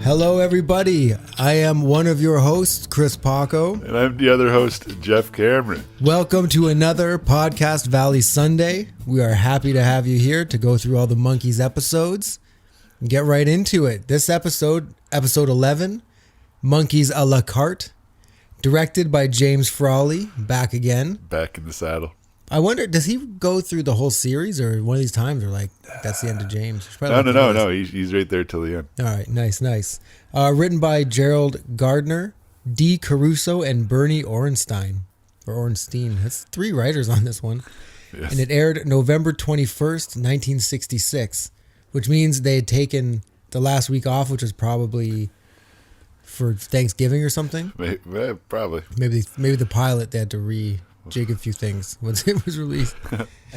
Hello, everybody. I am one of your hosts, Chris Paco. And I'm the other host, Jeff Cameron. Welcome to another Podcast Valley Sunday. We are happy to have you here to go through all the Monkees episodes and get right into it. This episode 11, Monkees A La Carte, directed by James Frawley, back again. Back in the saddle. I wonder, does he go through the whole series, or one of these times, or like, that's the end of James? No. He's right there till the end. All right, nice. Written by Gerald Gardner, D. Caruso, and Bernie Orenstein. That's 3 writers on this one. Yes. And it aired November 21st, 1966, which means they had taken the last week off, which was probably for Thanksgiving or something. Probably. Maybe the pilot, they had to rejig a few things once it was released.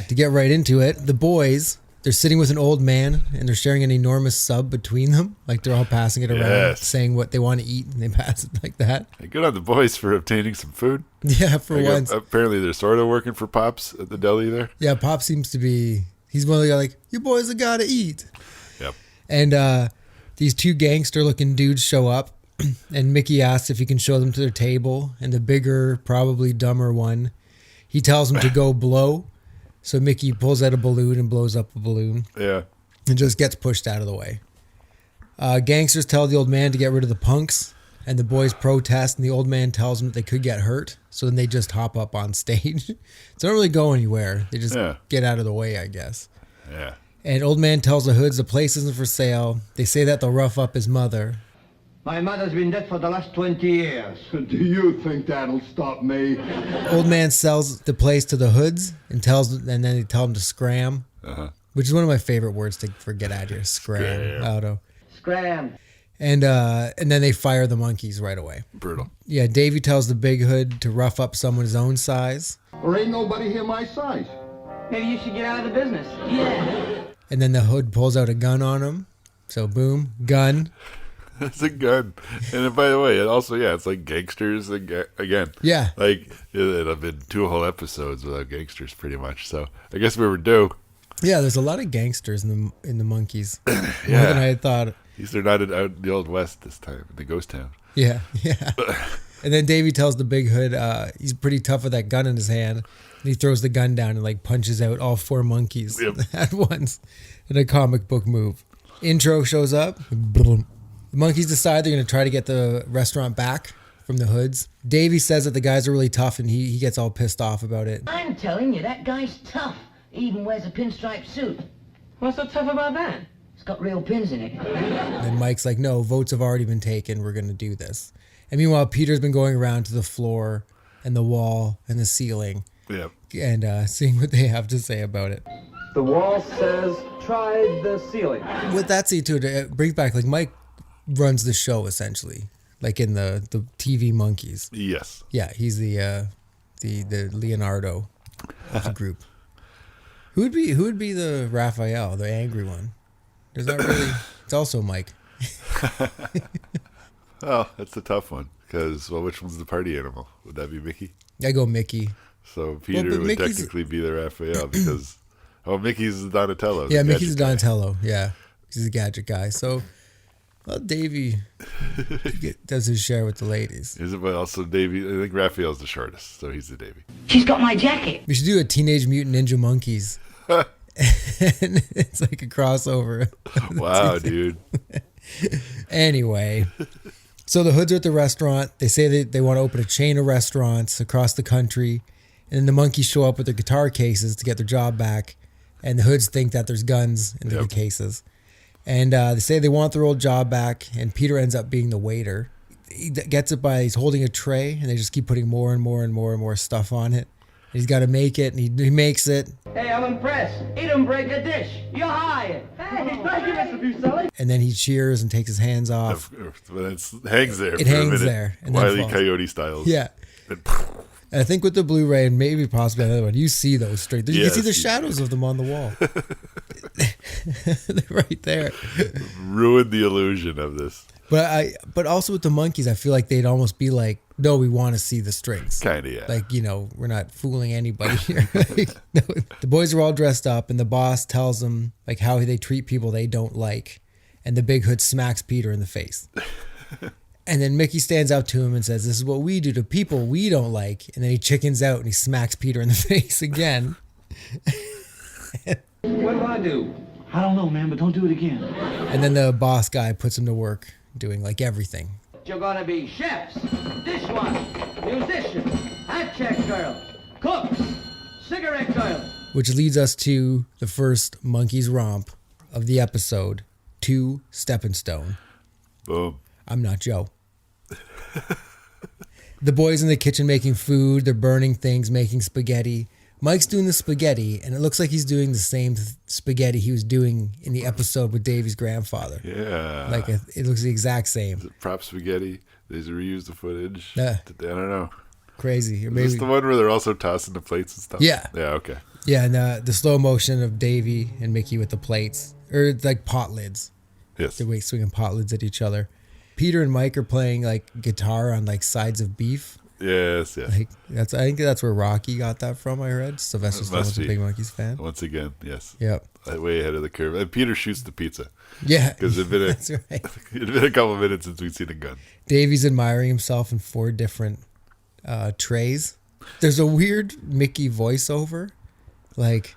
To get right into it, the boys, they're sitting with an old man and they're sharing an enormous sub between them. Like they're all passing it around, saying what they want to eat, and they pass it like that. Hey, good on the boys for obtaining some food. Yeah, for once. Apparently they're sort of working for Pops at the deli there. Yeah, Pop seems to be, he's one of the guys like, you boys have got to eat. Yep. And these 2 gangster-looking dudes show up, and Mickey asks if he can show them to their table, and the bigger, probably dumber one, he tells him to go blow. So Mickey pulls out a balloon and blows up a balloon. Yeah. And just gets pushed out of the way. Gangsters tell the old man to get rid of the punks, and the boys protest, and the old man tells them that they could get hurt. So then they just hop up on stage. So they don't really go anywhere. They just get out of the way, I guess. Yeah. And old man tells the hoods the place isn't for sale. They say that they'll rough up his mother. My mother's been dead for the last 20 years. Do you think that'll stop me? Old man sells the place to the hoods and then they tell him to scram, which is one of my favorite words for get out of here. Scram. Scram. And then they fire the Monkees right away. Brutal. Yeah, Davey tells the big hood to rough up someone his own size. There ain't nobody here my size. Maybe you should get out of the business. Yeah. And then the hood pulls out a gun on him. So boom, gun. It's a gun. And then, by the way, it's like gangsters again. Yeah. Like, it'll have been 2 whole episodes without gangsters, pretty much. So, I guess we were due. Yeah, there's a lot of gangsters in the Monkees. Yeah. More than I had thought. At least they're not out in the Old West this time, in the ghost town. Yeah. And then Davey tells the big hood he's pretty tough with that gun in his hand. And he throws the gun down and like punches out all 4 Monkees at once in a comic book move. Intro shows up. The Monkees decide they're going to try to get the restaurant back from the hoods. Davey says that the guys are really tough, and he gets all pissed off about it. I'm telling you, that guy's tough. He even wears a pinstripe suit. What's so tough about that? It's got real pins in it. And Mike's like, no, votes have already been taken. We're going to do this. And meanwhile, Peter's been going around to the floor and the wall and the ceiling and seeing what they have to say about it. The wall says, try the ceiling. With that scene, too, it brings back, like, Mike runs the show, essentially, like in the TV Monkees. Yes. Yeah, he's the Leonardo of the group. Who would be the Raphael, the angry one? There's not really. It's also Mike. Oh, that's a tough one because which one's the party animal? Would that be Mickey? I go Mickey. So Peter would Mickey's technically be the Raphael because Mickey's the Donatello. Yeah, Mickey's the Donatello. Yeah, he's a gadget guy. So. Well, Davey does his share with the ladies. Is it? But also Davey. I think Raphael's the shortest, so he's the Davey. She's got my jacket. We should do a Teenage Mutant Ninja Monkees. And it's like a crossover. Wow, dude. Anyway, so the hoods are at the restaurant. They say they want to open a chain of restaurants across the country, and then the Monkees show up with their guitar cases to get their job back, and the hoods think that there's guns in the cases. And they say they want their old job back, and Peter ends up being the waiter. He gets it he's holding a tray, and they just keep putting more and more and more and more stuff on it. And he's got to make it, and he makes it. Hey, I'm impressed. He didn't break a dish. You're hired. Hey, thank you, Mr. Buscelli. And then he cheers and takes his hands off. It hangs there. It hangs there. And Wile E. Coyote styles. Yeah. And I think with the Blu-ray and maybe possibly another one, you see those straight. You can see the shadows of them on the wall. They're right there. Ruined the illusion of this. But also with the Monkees, I feel like they'd almost be like, no, we want to see the strings. Kind of, yeah. Like, we're not fooling anybody here. The boys are all dressed up, and the boss tells them like how they treat people they don't like. And the big hood smacks Peter in the face. And then Mickey stands up to him and says, this is what we do to people we don't like. And then he chickens out and he smacks Peter in the face again. What do I do? I don't know, man, but don't do it again. And then the boss guy puts him to work doing like everything. You're gonna be chefs, dishwashers, musicians, hat check girls, cooks, cigarette girls. Which leads us to the first Monkees romp of the episode, to Stepping Stone. Boom. I'm not Joe. The boys in the kitchen making food. They're burning things, making spaghetti. Mike's doing the spaghetti, and it looks like he's doing the same spaghetti he was doing in the episode with Davy's grandfather. Yeah. Like it looks the exact same. Prop spaghetti. They just reused the footage. Yeah. I don't know. Crazy. Or Is maybe, this the one where they're also tossing the plates and stuff? Yeah. Yeah, okay. Yeah, and the slow motion of Davy and Mickey with the plates. Or it's like pot lids. Yes. They're swinging pot lids at each other. Peter and Mike are playing like guitar on like sides of beef. Yes, yes. Like I think that's where Rocky got that from. I read Sylvester Stallone was a big Monkees fan. Once again, yes. Yep. Way ahead of the curve. And Peter shoots the pizza. Yeah, Because it'd been that's right. it'd been a couple of minutes since we'd seen a gun. Davy's admiring himself in 4 different trays. There's a weird Mickey voiceover, like,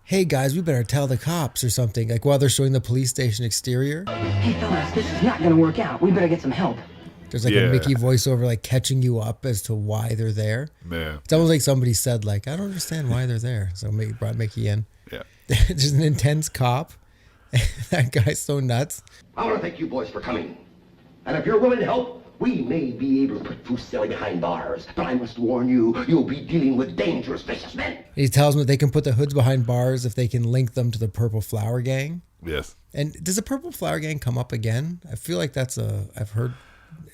"Hey guys, we better tell the cops" or something. Like while they're showing the police station exterior. Hey, fellas, this is not gonna work out. We better get some help. There's like Yeah. a Mickey voiceover, like catching you up as to why they're there. Man. It's almost like somebody said, like, I don't understand why they're there. So brought Mickey in. Yeah. There's an intense cop. That guy's so nuts. I want to thank you boys for coming. And if you're willing to help, we may be able to put Fusilli behind bars. But I must warn you, you'll be dealing with dangerous businessmen. He tells them that they can put the hoods behind bars if they can link them to the Purple Flower Gang. Yes. And does the Purple Flower Gang come up again? I feel like I've heard,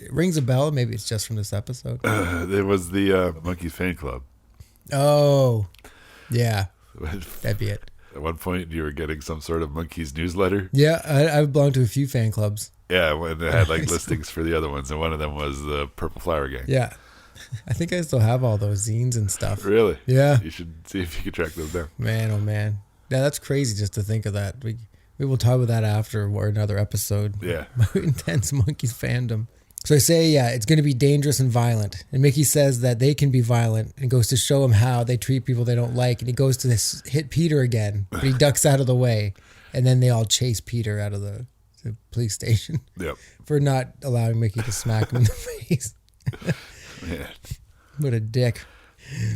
it rings a bell. Maybe it's just from this episode. There was the Monkees fan club. Oh, yeah. That'd be it. At one point, you were getting some sort of Monkees newsletter. Yeah, I belong to a few fan clubs. Yeah, when they had like listings for the other ones, and one of them was the Purple Flower Gang. Yeah. I think I still have all those zines and stuff. Really? Yeah. You should see if you can track those down. Man, oh man. Yeah, that's crazy just to think of that. We will talk about that after or another episode. Yeah. Intense Monkees fandom. So I say, yeah, it's going to be dangerous and violent. And Mickey says that they can be violent and goes to show him how they treat people they don't like. And he goes to hit Peter again, but he ducks out of the way. And then they all chase Peter out of the police station Yep. for not allowing Mickey to smack him in the face. Man. What a dick.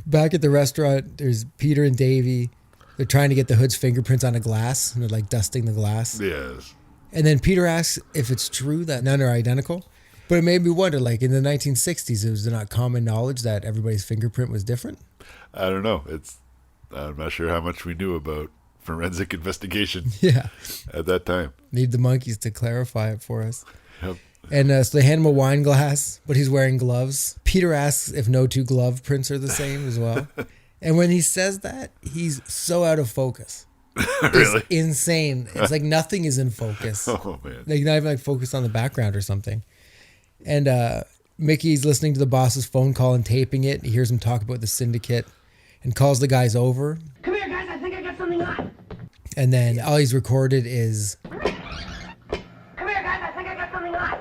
Back at the restaurant, there's Peter and Davy. They're trying to get the hood's fingerprints on a glass, and they're like dusting the glass. Yes. And then Peter asks if it's true that none are identical. But it made me wonder, like in the 1960s, it was not common knowledge that everybody's fingerprint was different. I don't know. I'm not sure how much we knew about forensic investigation Yeah. at that time. Need the Monkees to clarify it for us. Yep. And so they hand him a wine glass, but he's wearing gloves. Peter asks if no 2 glove prints are the same as well. And when he says that, he's so out of focus. Really? It's insane. It's like nothing is in focus. Oh, man. Like not even like focused on the background or something. And Mickey's listening to the boss's phone call and taping it. He hears him talk about the syndicate and calls the guys over. Come here, guys. I think I got something on. And then all he's recorded is, Come here, guys. I think I got something on.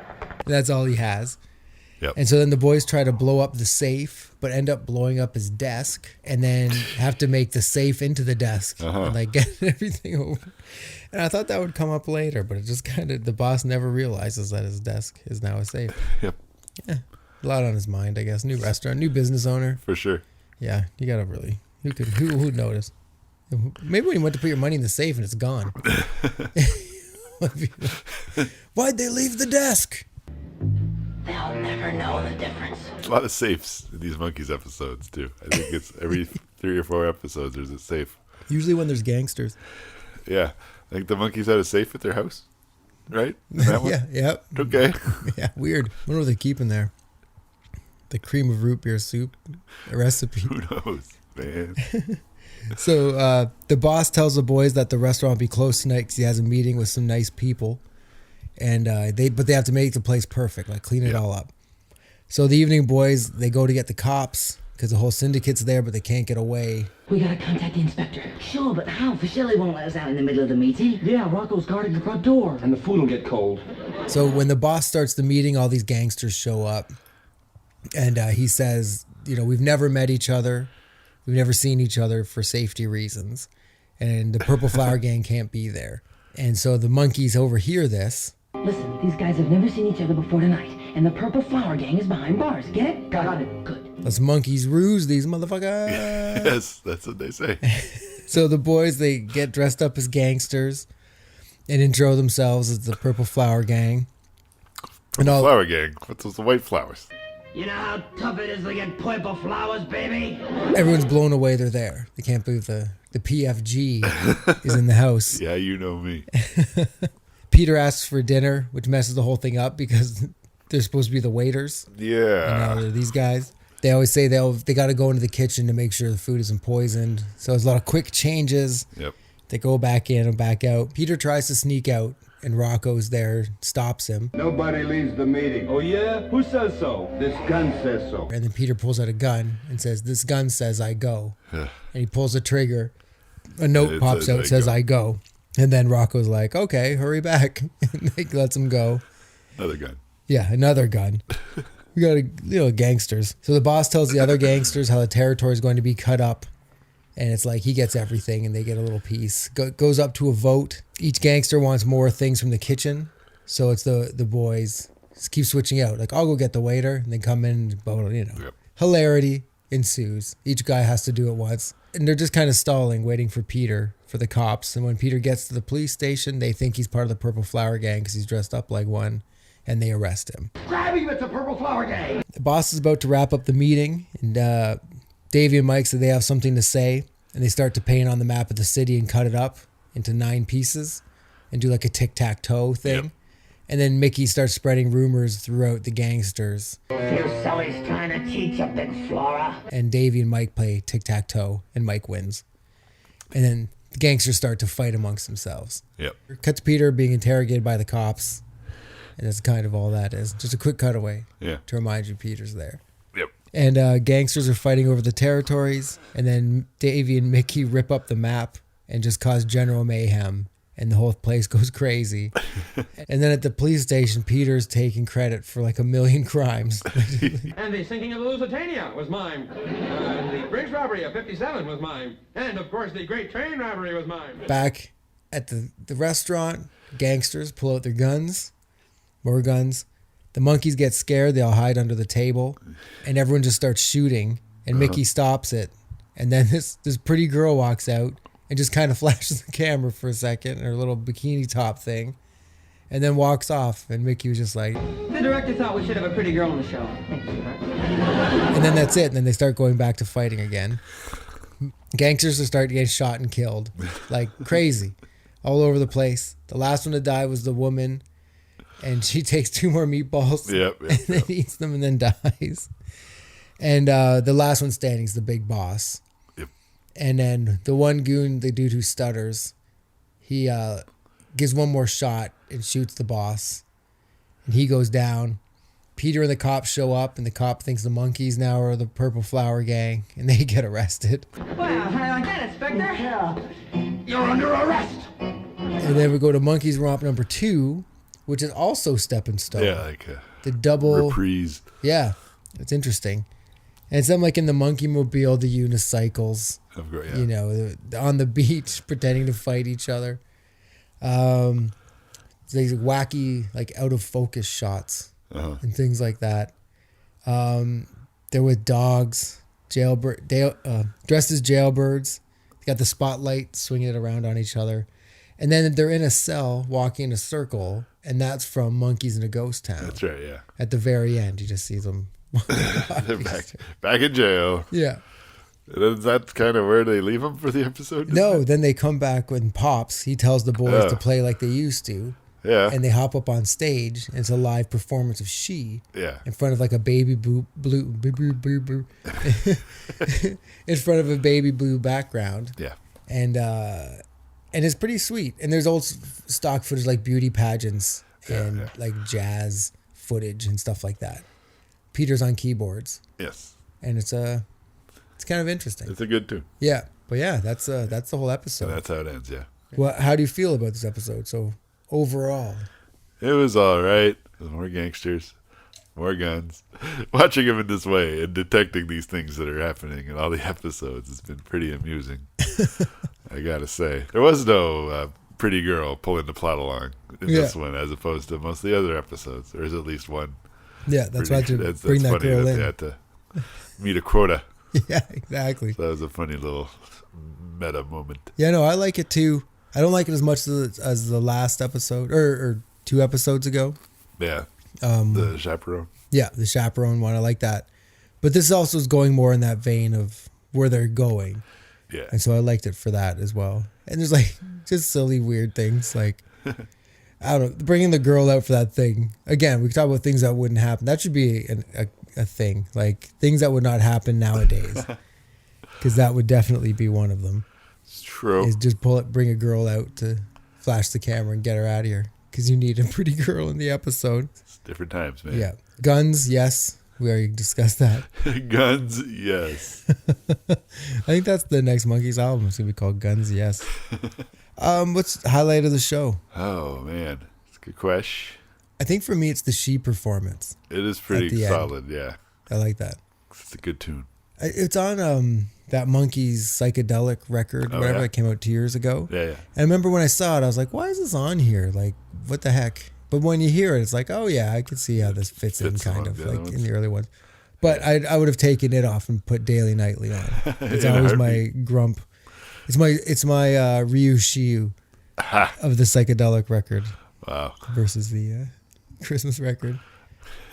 that's all he has. Yep. And so then the boys try to blow up the safe, but end up blowing up his desk and then have to make the safe into the desk and like get everything over. And I thought that would come up later, but it just kind of, the boss never realizes that his desk is now a safe. Yep. Yeah. A lot on his mind, I guess. New restaurant, new business owner. For sure. Yeah. You got to really, who'd notice? Maybe when you went to put your money in the safe and it's gone. Why'd they leave the desk? They'll never know the difference. A lot of safes in these Monkees episodes, too. I think it's every 3 or 4 episodes there's a safe. Usually when there's gangsters. Yeah. I think the Monkees had a safe at their house, right? That one? Yeah, yep. Okay. Yeah, weird. I wonder what they keep in there. The cream of root beer soup recipe. Who knows, man? So the boss tells the boys that the restaurant will be closed tonight because he has a meeting with some nice people. And they have to make the place perfect, like clean it all up. So the evening boys, they go to get the cops, because the whole syndicate's there, but they can't get away. We gotta contact the inspector. Sure, but how? Fishelli won't let us out in the middle of the meeting. Yeah, Rocco's guarding the front door. And the food will get cold. So when the boss starts the meeting, all these gangsters show up. And he says, we've never met each other. We've never seen each other for safety reasons. And the Purple Flower Gang can't be there. And so the Monkees overhear this. Listen, these guys have never seen each other before tonight, and the Purple Flower Gang is behind bars. Get it? Got it. Good. Let's Monkees ruse these motherfuckers. Yes, that's what they say. So the boys, they get dressed up as gangsters and intro themselves as the Purple Flower Gang. Flower Gang. What's those white flowers? You know how tough it is to get purple flowers, baby? Everyone's blown away they're there. They can't believe the PFG is in the house. Yeah, you know me. Peter asks for dinner, which messes the whole thing up because they're supposed to be the waiters. Yeah. They're these guys. They always say they got to go into the kitchen to make sure the food isn't poisoned. So there's a lot of quick changes. Yep. They go back in and back out. Peter tries to sneak out, and Rocco's there, stops him. Nobody leaves the meeting. Oh, yeah? Who says so? This gun says so. And then Peter pulls out a gun and says, "This gun says I go." And he pulls the trigger. A note It pops out, says I go. And then Rocco's like, "Okay, hurry back." And he lets him go. Another gun. Yeah, another gun. We got gangsters. So the boss tells the other gangsters how the territory is going to be cut up. And it's like he gets everything and they get a little piece. Goes up to a vote. Each gangster wants more things from the kitchen. So it's the boys just keep switching out. Like, I'll go get the waiter and then come in and vote, Yep. Hilarity ensues. Each guy has to do it once. And they're just kind of stalling, waiting for Peter, for the cops. And when Peter gets to the police station, they think he's part of the Purple Flower Gang because he's dressed up like one. And they arrest him. Grab him, it's a Purple Flower Gang! The boss is about to wrap up the meeting. And Davey and Mike said they have something to say. And they start to paint on the map of the city and cut it up into 9 pieces and do like a tic-tac-toe thing. Yep. And then Mickey starts spreading rumors throughout the gangsters. Sully's trying to teach a big Flora. And Davey and Mike play tic-tac-toe and Mike wins. And then the gangsters start to fight amongst themselves. Yep. Cut to Peter being interrogated by the cops. And that's kind of all that is. Just a quick cutaway to remind you Peter's there. Yep. And gangsters are fighting over the territories. And then Davey and Mickey rip up the map and just cause general mayhem. And the whole place goes crazy. And then at the police station, Peter's taking credit for like 1 million crimes. And the sinking of the Lusitania was mine. The bridge robbery of 57 was mine. And, of course, the great train robbery was mine. Back at the restaurant, gangsters pull out their guns. More guns. The Monkees get scared. They all hide under the table. And everyone just starts shooting. And Mickey stops it. And then this pretty girl walks out and just kind of flashes the camera for a second, her little bikini top thing, and then walks off. And Mickey was just like... The director thought we should have a pretty girl on the show. And then that's it. And then they start going back to fighting again. Gangsters are starting to get shot and killed. Like crazy. All over the place. The last one to die was the woman. And she takes 2 more meatballs. And then eats them and then dies. And the last one standing is the big boss. And then the one goon, the dude who stutters, he gives one more shot and shoots the boss. And he goes down. Peter and the cops show up, and the cop thinks the Monkees now are the Purple Flower Gang, and they get arrested. Well, I like that, Inspector. Yeah. You're under arrest! And then we go to Monkees Romp number 2, which is also Stepping Stone. Yeah, like the double reprise. Yeah, it's interesting. And it's them like in the Monkey Mobile, the unicycles. Of course, You know, on the beach pretending to fight each other. These wacky, like out of focus shots and things like that. They're with dogs, dressed as jailbirds. They got the spotlight swinging it around on each other. And then they're in a cell walking in a circle, and that's from Monkees in a Ghost Town. That's right, yeah. At the very end, you just see them. They're back in jail. Yeah. Is that kind of where they leave them for the episode? No, then they come back when Pops, he tells the boys to play like they used to. Yeah. And they hop up on stage, and it's a live performance of She. Yeah. In front of like a baby blue in front of a baby blue background. Yeah. And it's pretty sweet. And there's old stock footage like beauty pageants and like jazz footage and stuff like that. Peter's on keyboards. Yes. And it's It's kind of interesting. It's a good tune. Yeah, but yeah, that's the whole episode. And that's how it ends. Yeah. Well, how do you feel about this episode? So overall, It was all right. More gangsters, more guns. Watching him in this way and detecting these things that are happening in all the episodes has been pretty amusing. I gotta say, there was no pretty girl pulling the plot along in this one, as opposed to most of the other episodes. There is at least one. yeah, that's why to That's bring that funny girl that in. they had to meet a quota. Yeah, exactly. So that was a funny little meta moment. Yeah, no, I like it too. I don't like it as much as the last episode or 2 episodes ago. Yeah. The chaperone. Yeah, the chaperone one. I like that. But this also is going more in that vein of where they're going. Yeah. And so I liked it for that as well. And there's like just silly, weird things like, I don't know, bringing the girl out for that thing. Again, we can talk about things that wouldn't happen. That should be a thing. Like things that would not happen nowadays. Because that would definitely be one of them. It's true. Is just bring a girl out to flash the camera and get her out of here. Because you need a pretty girl in the episode. It's different times, man. Yeah. Guns, yes. We already discussed that. Guns, yes. I think that's the next Monkees album. It's going to be called Guns, yes. What's the highlight of the show? Oh, man. It's a good question. I think for me, it's the She performance. It is At pretty the solid, yeah. I like that. It's a good tune. It's on that Monkees psychedelic record, Oh, whatever, yeah? that came out 2 years ago. Yeah, yeah. And I remember when I saw it, I was like, why is this on here? Like, what the heck? But when you hear it, it's like, oh, yeah, I can see how this fits in kind among of, the other like ones. in the early ones. But I would have taken it off and put Daily Nightly on. It's In a always my heartbeat. grump. It's my Ryu Shiu of the psychedelic record Wow. versus the Christmas record.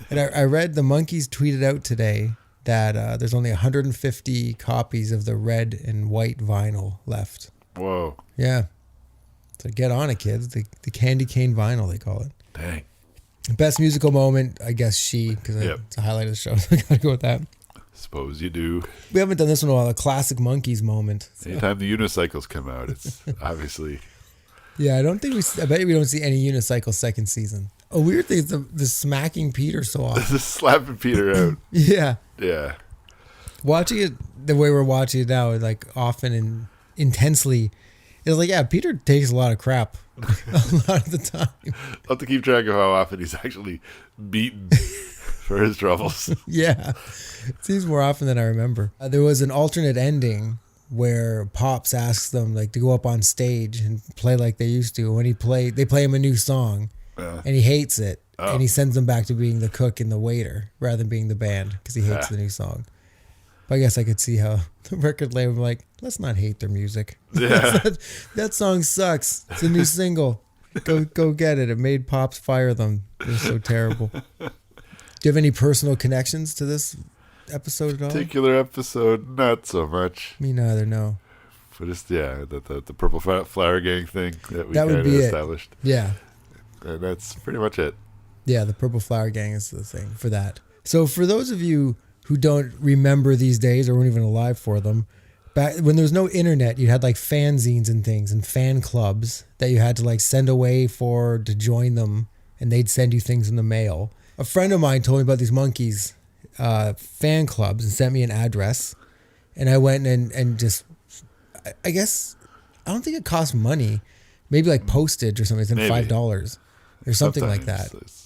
And I read the Monkees tweeted out today that there's only 150 copies of the red and white vinyl left. Whoa. Yeah. So get on it, kids. The candy cane vinyl, they call it. Dang. Best musical moment, I guess She, because Yep. it's a highlight of the show. So I got to go with that. Suppose you do. We haven't done this one in a while. A classic Monkees moment. So, Anytime the unicycles come out, it's obviously... yeah, I bet we don't see any unicycle second season. A weird thing is the smacking Peter so often. Just slapping Peter out. Yeah. Yeah. Watching it the way we're watching it now, like often and intensely, it's like, yeah, Peter takes a lot of crap a lot of the time. I'll have to keep track of how often he's actually beaten for his troubles. Yeah. It seems more often than I remember. There was an alternate ending where Pops asks them like to go up on stage and play like they used to. When they play him a new song and he hates it. And he sends them back to being the cook and the waiter rather than being the band because he hates the new song. But I guess I could see how the record label like, let's not hate their music. Yeah. that song sucks. It's a new single. Go get it. It made Pops fire them. They're so terrible. Do you have any personal connections to this episode at all? Particular episode, not so much. Me neither, no. But it's, yeah, the Purple Flower Gang thing that we That would kind of be it. established. Yeah. And that's pretty much it. Yeah, the Purple Flower Gang is the thing for that. So for those of you who don't remember these days or weren't even alive for them, back when there was no internet, you had like fanzines and things and fan clubs that you had to like send away to join them, and they'd send you things in the mail. A friend of mine told me about these Monkees fan clubs and sent me an address, and I went and just, I guess, I don't think it cost money, maybe like postage or something. It's Maybe. $5 or something like that. Sometimes it's-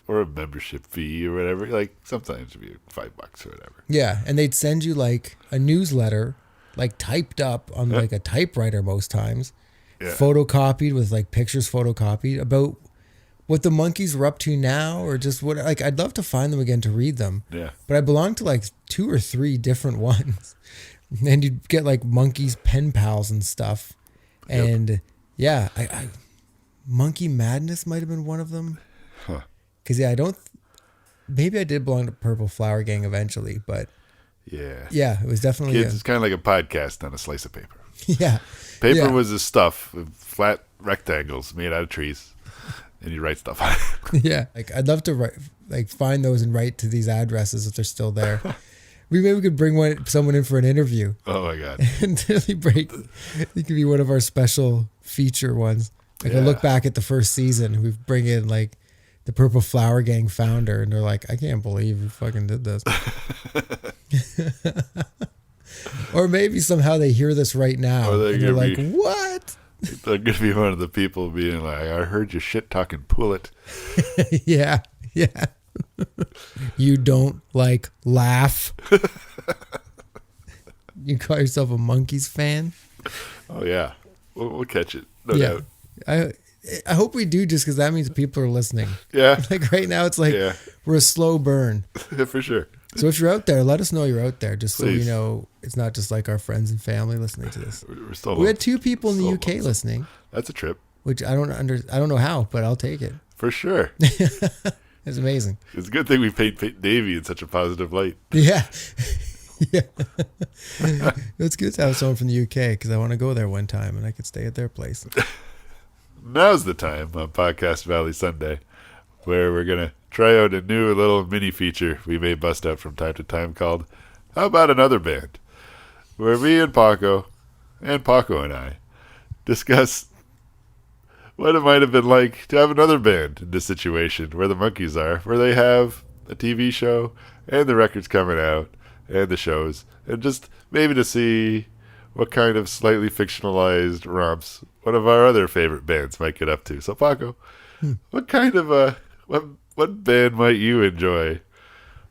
or a membership fee or whatever. Like sometimes it'd be $5 or whatever. Yeah, and they'd send you like a newsletter, like typed up on like a typewriter most times, photocopied with like pictures photocopied about what the Monkees were up to now, or just what. Like I'd love to find them again to read them. Yeah. But I belong to like 2 or 3 different ones, and you'd get like Monkees pen pals and stuff, and yeah, I Monkey Madness might have been one of them. Huh. Because I don't. Maybe I did belong to Purple Flower Gang eventually, but Yeah. it was definitely Kids, it's kind of like a podcast on a slice of paper. yeah. Paper Yeah. was the stuff, flat rectangles made out of trees, and you write stuff on it. Yeah, like I'd love to write, like find those and write to these addresses if they're still there. Maybe we could bring someone in for an interview Oh my God. and really break. It could be one of our special feature ones. Like I look back at the first season, we bring in like the Purple Flower Gang founder, and they're like, I can't believe you fucking did this. Or maybe somehow they hear this right now. Or And they're like, what? They're going to be one of the people being like, I heard you shit talking Pullet. Yeah. Yeah. You don't like laugh. You call yourself a Monkees fan? Oh, yeah. We'll catch it. No doubt. I hope we do, just because that means people are listening. Yeah. Like right now, it's like we're a slow burn. For sure. So if you're out there, let us know you're out there, just Please. so you know it's not just like our friends and family listening to this. We're still We had 2 people in the UK listening, That's a trip. which I don't know how, but I'll take it. For sure. It's amazing. It's a good thing we paint Davey in such a positive light. Yeah. Yeah. It's good to have someone from the UK, because I want to go there one time and I could stay at their place. Now's the time on Podcast Valley Sunday where we're going to try out a new little mini feature we may bust out from time to time called How About Another Band? Where me and Paco and I discuss what it might have been like to have another band in this situation where the Monkees are, where they have a TV show and the records coming out and the shows, and just maybe to see what kind of slightly fictionalized romps one of our other favorite bands might get up to. So Paco, what kind of what band might you enjoy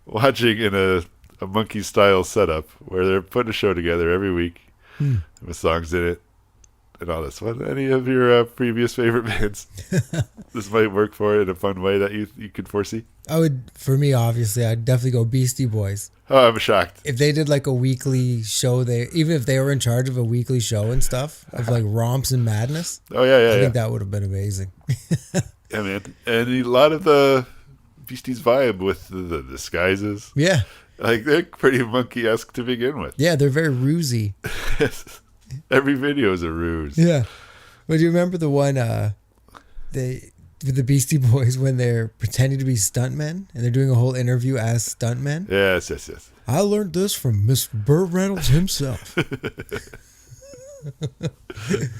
watching in a Monkees style setup where they're putting a show together every week with songs in it and all this? What any of your previous favorite bands this might work for in a fun way that you could foresee? For me, obviously, I'd definitely go Beastie Boys. Oh, I'm shocked. If they did like a weekly show, even if they were in charge of a weekly show and stuff of like romps and madness. Oh yeah, I think that would have been amazing. Yeah, man. And a lot of the Beasties vibe with the disguises. Yeah. Like, they're pretty monkey-esque to begin with. Yeah, they're very rusy. Every video is a ruse. Yeah. But do you remember the one with the Beastie Boys when they're pretending to be stuntmen and they're doing a whole interview as stuntmen? Yes. I learned this from Mr. Burt Reynolds himself.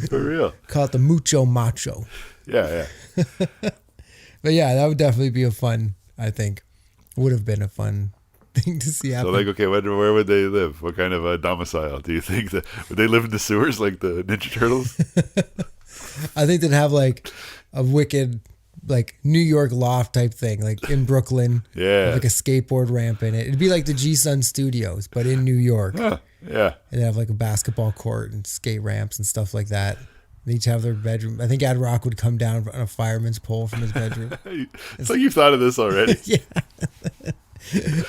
For real. Call it the Mucho Macho. Yeah. But yeah, that would definitely be I think, would have been a fun thing to see happen. So, like, okay, where would they live? What kind of a domicile do you think? Would they live in the sewers like the Ninja Turtles? I think they'd have like a wicked, like New York loft type thing, like in Brooklyn. Yeah. With like a skateboard ramp in it. It'd be like the G-Sun Studios, but in New York. Huh, yeah. And they have like a basketball court and skate ramps and stuff like that. They each have their bedroom. I think Ad Rock would come down on a fireman's pole from his bedroom. It's like you've thought of this already. Yeah.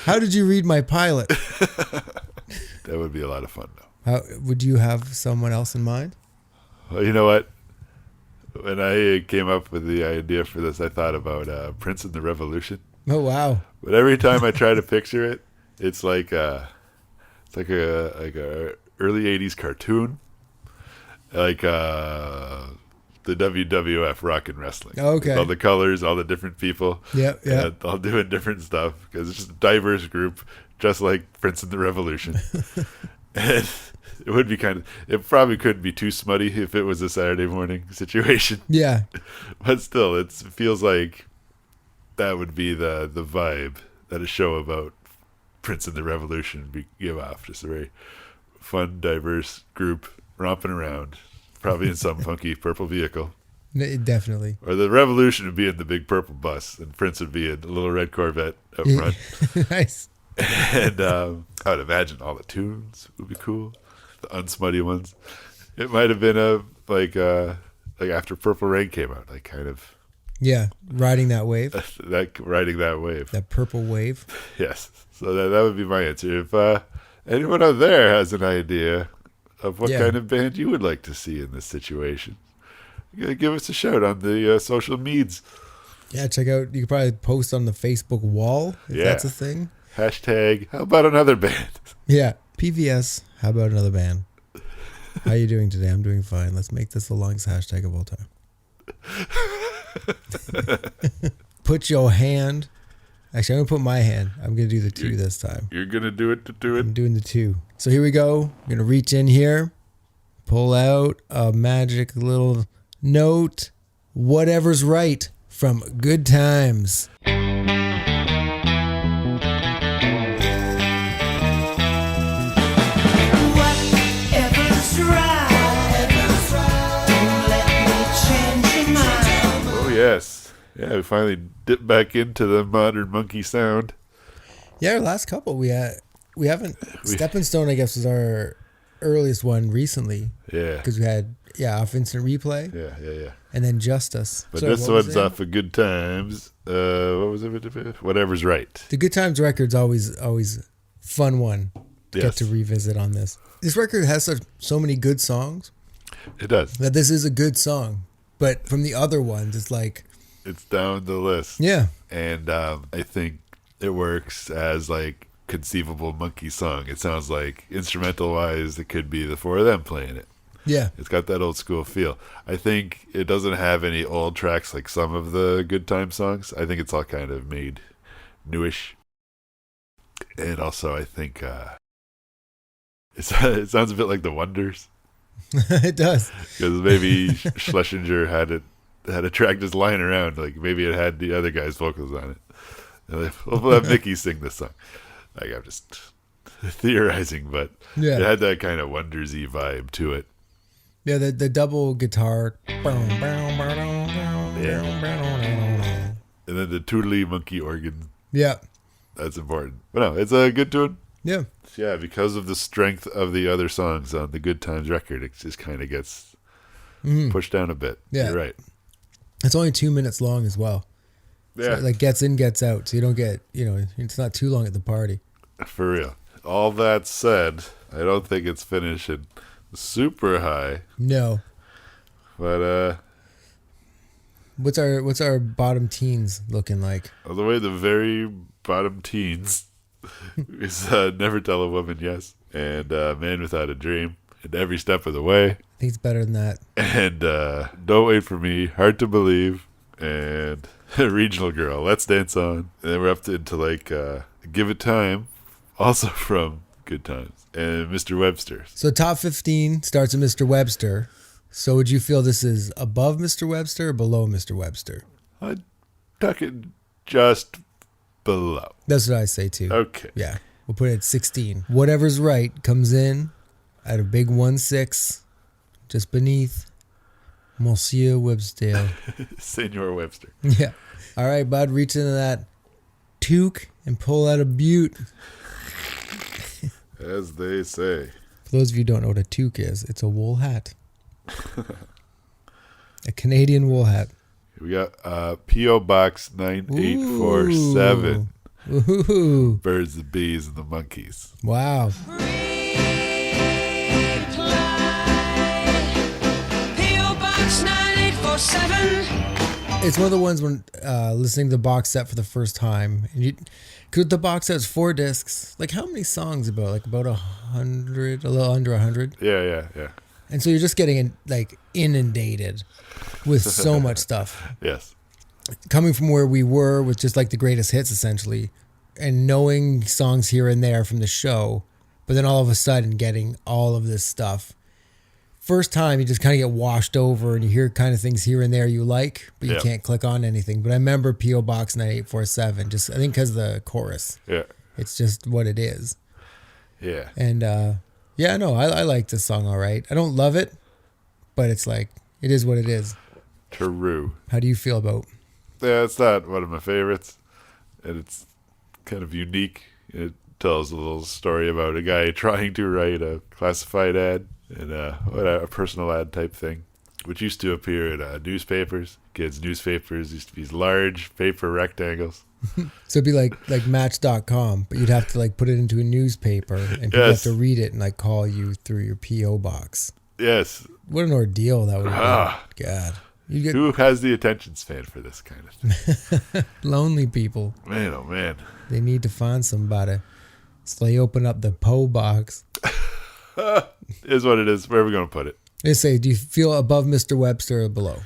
How did you read my pilot? That would be a lot of fun, though. Would you have someone else in mind? Well, you know what? When I came up with the idea for this, I thought about Prince and the Revolution. Oh, wow. But every time I try to picture it, it's like a early 80s cartoon. Like the WWF Rock and Wrestling. Okay. With all the colors, all the different people. Yeah. All doing different stuff because it's just a diverse group, just like Prince and the Revolution. And it would be it probably couldn't be too smutty if it was a Saturday morning situation. Yeah. But still, it feels like that would be the vibe that a show about Prince and the Revolution would give off. Just a very fun, diverse group romping around, probably in some funky purple vehicle. Definitely. Or the Revolution would be in the big purple bus, and Prince would be in a little red Corvette up front. Nice. And I would imagine all the tunes would be cool, the unsmutty ones. It might have been like after Purple Rain came out, like kind of. Yeah, riding that wave. Riding that wave. That purple wave. Yes. So that would be my answer. If anyone out there has an idea of what kind of band you would like to see in this situation, give us a shout on the social medias. Yeah, check out. You could probably post on the Facebook wall if that's a thing. Hashtag, how about another band? Yeah. PVS, how about another band? How you doing today? I'm doing fine. Let's make this the longest hashtag of all time. Put your hand. Actually, I'm going to put my hand. I'm going to do the 2 this time. You're going to do it to do it? I'm doing the 2. So here we go. I'm going to reach in here, pull out a magic little note. Whatever's right from Good Times. Yes. Yeah, we finally dipped back into the modern monkey sound. Yeah, our last couple we haven't. Stepping Stone, I guess, was our earliest one recently. Yeah. Because we had off Instant Replay. Yeah. And then Justice. But Sorry, this what was one's it? off of Good Times. What was it? Whatever's Right. The Good Times record's always fun one to get to revisit on this. This record has so many good songs. It does. That this is a good song. But from the other ones, it's like... It's down the list. Yeah. And I think it works as like conceivable Monkees song. It sounds like instrumental wise, it could be the four of them playing it. Yeah. It's got that old school feel. I think it doesn't have any old tracks like some of the Good Time songs. I think it's all kind of made newish. And also I think it sounds a bit like the Wonders. It does. Because maybe Schlesinger had a track just lying around. Like maybe it had the other guy's vocals on it. And like, we'll have Mickey sing this song. Like I'm just theorizing, but it had that kind of Wondersy vibe to it. Yeah, the double guitar. Yeah. And then the tootly monkey organ. Yeah. That's important. But no, it's a good tune. Yeah. Yeah, because of the strength of the other songs on the Good Times record, it just kind of gets pushed down a bit. Yeah. You're right. It's only 2 minutes long as well. Yeah. So it like gets in, gets out. So you don't get, it's not too long at the party. For real. All that said, I don't think it's finishing super high. No. But What's our bottom teens looking like? all the way the very bottom teens is Never Tell a Woman Yes and Man Without a Dream and Every Step of the Way. I think it's better than that. And Don't Wait for Me, Hard to Believe, and Regional Girl, Let's Dance On. And then we're up into like Give It Time, also from Good Times, and Mr. Webster. So top 15 starts with Mr. Webster. So would you feel this is above Mr. Webster or below Mr. Webster? I'd tuck it just below. That's what I say too. Okay. Yeah. We'll put it at 16. Whatever's Right comes in at a big 1-6, just beneath Monsieur Webster. Senor Webster. Yeah. All right, bud, reach into that toque and pull out a butte. As they say. For those of you who don't know what a toque is, it's a wool hat. A Canadian wool hat. We got P.O. Box 9847. Ooh. Birds, the Bees, and the Monkees. Wow. It's one of the ones when listening to the box set for the first time, and because the box set has 4 discs, like how many songs about? Like about 100, a little under 100. Yeah. And so you're just getting inundated with so much stuff. Yes. Coming from where we were with just like the greatest hits essentially, and knowing songs here and there from the show, but then all of a sudden getting all of this stuff. First time you just kind of get washed over and you hear kind of things here and there you like, but you can't click on anything. But I remember P.O. Box 9847, just I think because of the chorus. Yeah. It's just what it is. Yeah. And I like this song all right. I don't love it, but it's like, it is what it is. True. How do you feel about? Yeah, it's not one of my favorites. And it's kind of unique. It tells a little story about a guy trying to write a classified ad and a personal ad type thing, which used to appear in newspapers. Kids' newspapers used to be these large paper rectangles. So it'd be like Match.com, but you'd have to like put it into a newspaper and people have to read it and like call you through your P.O. box. Yes. What an ordeal that would be. God. You get Who has the attention span for this kind of thing? lonely people. Man, oh man. They need to find somebody. So they open up the P.O. box. Is what it is. Where are we going to put it? They say, do you feel above Mr. Webster or below?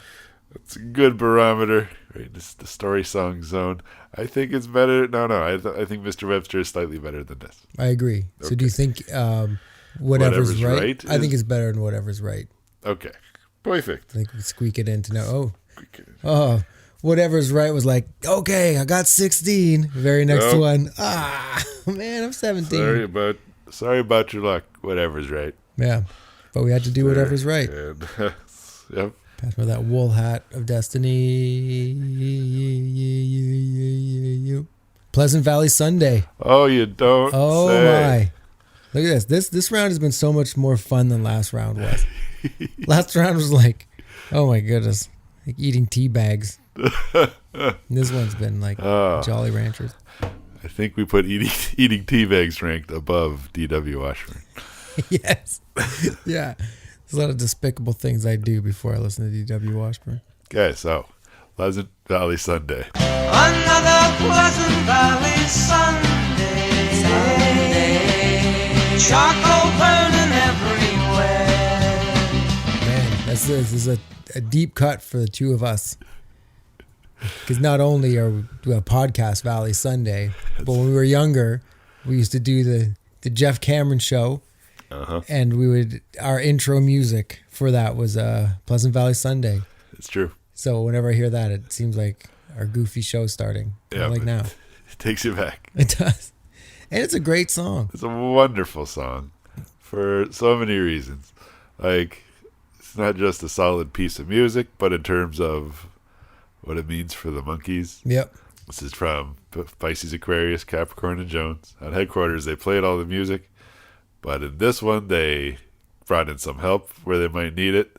It's a good barometer. Right, this is the story song zone. I think it's better. No. I think Mr. Webster is slightly better than this. I agree. Okay. So do you think Whatever's Right? I think is it's better than Whatever's Right. Okay. Perfect. I think we squeak it in to know. Whatever's Right was like, okay, I got 16. Very next one. Man, I'm 17. Sorry about your luck. Whatever's right. Yeah. But we had to do Whatever's Right. And, yep. Pass me that wool hat of destiny. Pleasant Valley Sunday. Oh, you don't Oh say. my. Look at this. This round has been so much more fun than last round was. Last round was like, oh my goodness, like eating tea bags. This one's been like Jolly Ranchers. I think we put eating tea bags ranked above D.W. Washburn. Yes. Yeah. There's a lot of despicable things I do before I listen to D.W. Washburn. Okay, so Pleasant Valley Sunday. Another Pleasant Valley Sunday. Charcoal burning everywhere. Man, this is a deep cut for the two of us. Because not only do we have podcast Valley Sunday, but when we were younger, we used to do the Jeff Cameron show. And our intro music for that was Pleasant Valley Sunday. It's true. So whenever I hear that, it seems like our goofy show's starting. Yeah, Like now. It takes you back. It does. And it's a great song. It's a wonderful song for so many reasons. Like, it's not just a solid piece of music, but in terms of what it means for the Monkees. Yep. This is from Pisces, Aquarius, Capricorn, and Jones. At headquarters, they played all the music. But in this one, they brought in some help where they might need it.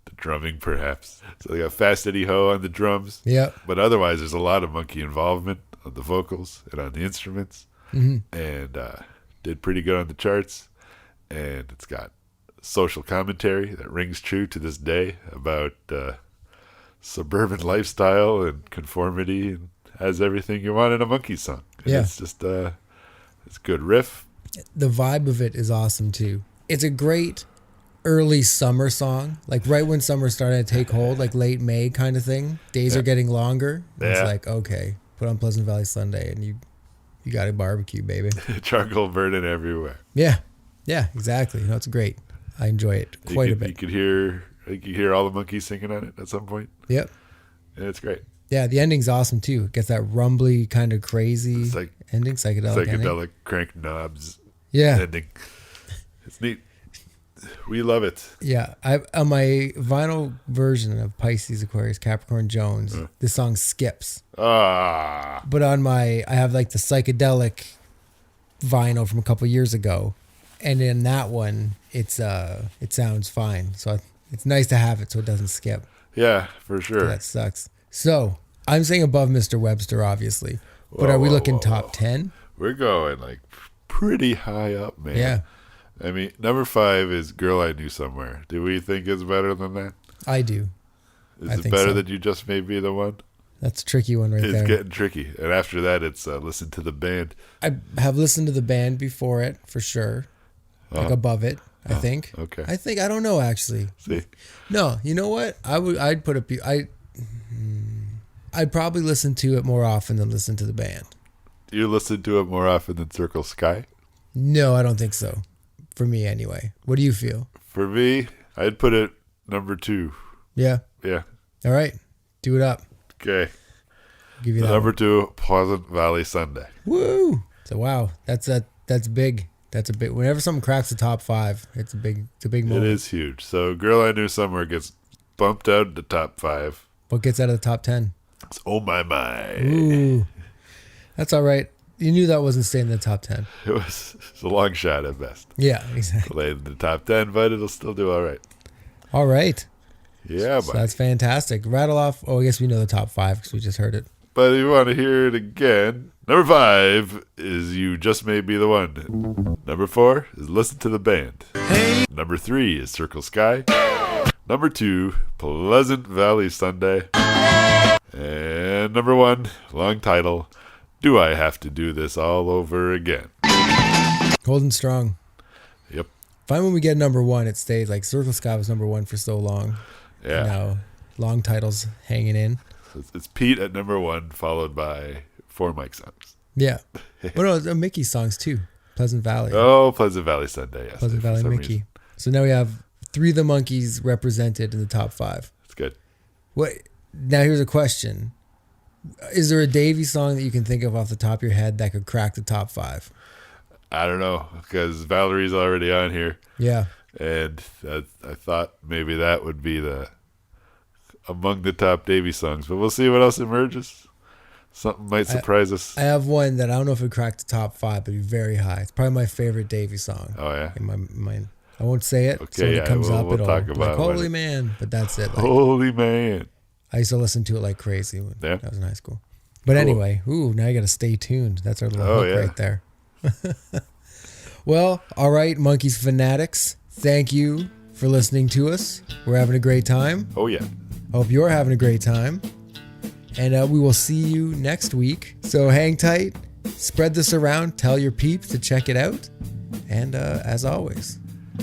The drumming, perhaps. So they got Fast Eddie Ho on the drums. Yep. But otherwise, there's a lot of Monkee involvement on the vocals and on the instruments. And did pretty good on the charts. And it's got social commentary that rings true to this day about suburban lifestyle and conformity, and has everything you want in a Monkees song. And Yeah. It's just it's a good riff. The vibe of it is awesome too. It's a great early summer song, like right when summer's starting to take hold, like late May kind of thing. Days are getting longer. It's like, okay, put on Pleasant Valley Sunday and you got a barbecue, baby. Charcoal burning everywhere. Yeah, exactly. It's great. I enjoy it quite a bit. You could hear all the Monkees singing on it at some point. Yep. And it's great. Yeah, the ending's awesome too. It gets that rumbly kind of crazy ending, psychedelic ending. crank knobs Yeah. ending. It's neat. We love it. Yeah, on my vinyl version of Pisces, Aquarius, Capricorn, Jones, this song skips. But on I have like the psychedelic vinyl from a couple years ago, and in that one, it sounds fine. So it's nice to have it so it doesn't skip. Yeah, for sure. That sucks. So I'm saying above Mr. Webster, obviously, but are we looking top 10? We're going like pretty high up, man. Yeah. I mean, number 5 is Girl I Knew Somewhere. Do we think it's better than that? I do. Is I it think better so. than You Just May Be the One? That's a tricky one right It's there. getting tricky. And after that, it's Listen to the Band. I have listened to the band before it, for sure. Like above it, I think. Okay. I don't know, actually. See? No, you know what? I'd put I'd probably listen to it more often than listen to the band. Do you listen to it more often than Circle Sky? No, I don't think so. For me, anyway. What do you feel? For me, I'd put it number 2. Yeah. Yeah. All right. Do it up. Okay. I'll give you that. Number 2, Pleasant Valley Sunday. Woo! So wow, that's big. That's a big. Whenever something cracks the top 5, it's a big moment. It is huge. So Girl I Knew Somewhere gets bumped out to top 5. What gets out of the top 10? It's Oh My My. Ooh, that's all right. You knew that wasn't staying in the top 10. It's a long shot at best. Yeah, exactly. Late in the top 10, but it'll still do all right. All right. Yeah, So buddy. that's fantastic. Rattle off. Oh, I guess we know the top 5 because we just heard it. But if you want to hear it again, number 5 is You Just May Be the One. Number 4 is Listen to the Band. Number 3 is Circle Sky. Number 2, Pleasant Valley Sunday. And number 1, long title, Do I Have to Do This All Over Again? Holding strong. Yep. Fine when we get number 1, it stays like Circle Sky was number 1 for so long. Yeah. Now, long titles hanging in. It's Pete at number 1, followed by 4 Mike songs. Yeah. But no, Mickey songs too. Pleasant Valley. Oh, Pleasant Valley Sunday, yes. Pleasant for Valley some Mickey. reason. So now we have 3 of the Monkees represented in the top 5. It's good. What? Now here's a question. Is there a Davey song that you can think of off the top of your head that could crack the top 5? I don't know, because Valerie's already on here. Yeah. And I thought maybe that would be the among the top Davy songs. But we'll see what else emerges. Something might surprise us. I have one that I don't know if it cracked the top 5, but it'd be very high. It's probably my favorite Davy song. Oh, yeah? In my mind. I won't say it. Okay, so when yeah, it comes we'll up, it'll talk be about like, holy man. But that's it. Like, Holy man. I used to listen to it like crazy when Yeah. I was in high school. But anyway, now you got to stay tuned. That's our little hook right there. Well, all right, Monkees fanatics. Thank you for listening to us. We're having a great time. Oh, yeah. Hope you're having a great time. And we will see you next week. So hang tight. Spread this around. Tell your peeps to check it out. And as always,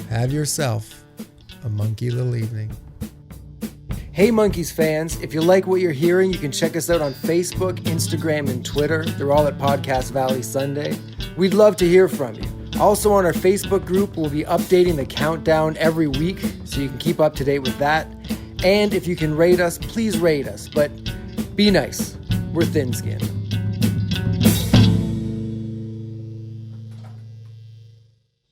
have yourself a monkey little evening. Hey Monkees fans, if you like what you're hearing, you can check us out on Facebook, Instagram, and Twitter. They're all at Podcast Valley Sunday. We'd love to hear from you. Also on our Facebook group, we'll be updating the countdown every week, so you can keep up to date with that. And if you can rate us, please rate us. But be nice. We're thin-skinned.